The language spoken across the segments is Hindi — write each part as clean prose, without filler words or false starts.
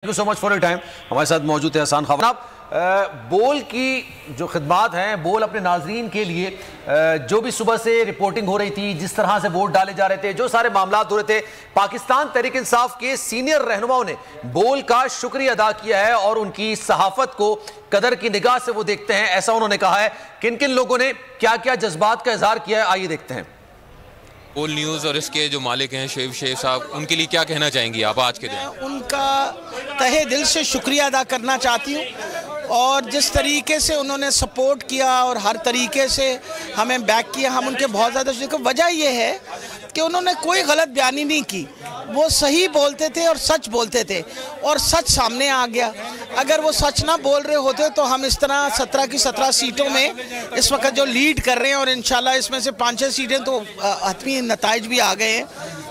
Thank you so much for your time. हमारे साथ मौजूद है हसन खान। आप बोल की जो खिदमात हैं, बोल अपने नाजरीन के लिए जो भी सुबह से रिपोर्टिंग हो रही थी, जिस तरह से वोट डाले जा रहे थे, जो सारे मामला हो रहे थे, पाकिस्तान तहरीक इंसाफ के सीनियर रहनुमाओं ने बोल का शुक्रिया अदा किया है और उनकी सहाफत को कदर की निगाह से वो देखते हैं, ऐसा उन्होंने कहा है। किन किन लोगों ने क्या क्या जज्बात का इजहार किया है, आइए देखते हैं। बोल न्यूज़ और इसके जो मालिक हैं शेख साहब, उनके लिए क्या कहना चाहेंगी आप आज के दिन? उनका तहे दिल से शुक्रिया अदा करना चाहती हूँ और जिस तरीके से उन्होंने सपोर्ट किया और हर तरीके से हमें बैक किया, हम उनके बहुत ज़्यादा शुक्रिया। वजह यह है कि उन्होंने कोई गलत बयानी नहीं की, वो सही बोलते थे और सच बोलते थे और सच सामने आ गया। अगर वो सच ना बोल रहे होते तो हम इस तरह 17 की 17 सीटों में इस वक्त जो लीड कर रहे हैं और इंशाल्लाह इसमें से 5-6 सीटें तो हतमी नताइज भी आ गए हैं,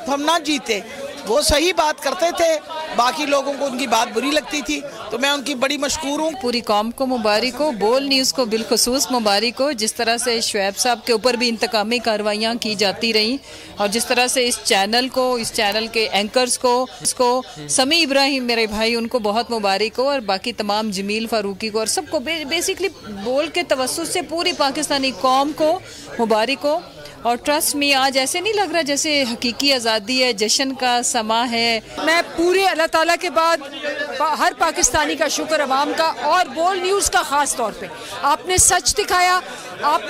तो हम ना जीते। वो सही बात करते थे, बाकी लोगों को उनकी बात बुरी लगती थी, तो मैं उनकी बड़ी मशकूर हूँ। पूरी कौम को मुबारक हो, बोल न्यूज़ को बिलखुसूस मुबारक हो। जिस तरह से शुएब साहब के ऊपर भी इंतकामी कार्रवाइयाँ की जाती रहीं और जिस तरह से इस चैनल को, इस चैनल के एंकर्स को, इसको समी इब्राहिम मेरे भाई, उनको बहुत मुबारक हो और बाकी तमाम जमील फारूकी को और सबको बेसिकली बोल के तवज्जुह से पूरी पाकिस्तानी कौम को मुबारक हो। और ट्रस्ट में आज ऐसे नहीं लग रहा जैसे हकीकी आज़ादी है, जश्न का समा है। मैं पूरे अल्लाह ताला के बाद हर पाकिस्तानी का शुक्र अवाम का और बोल न्यूज़ का ख़ास तौर पे आपने सच दिखाया। आपने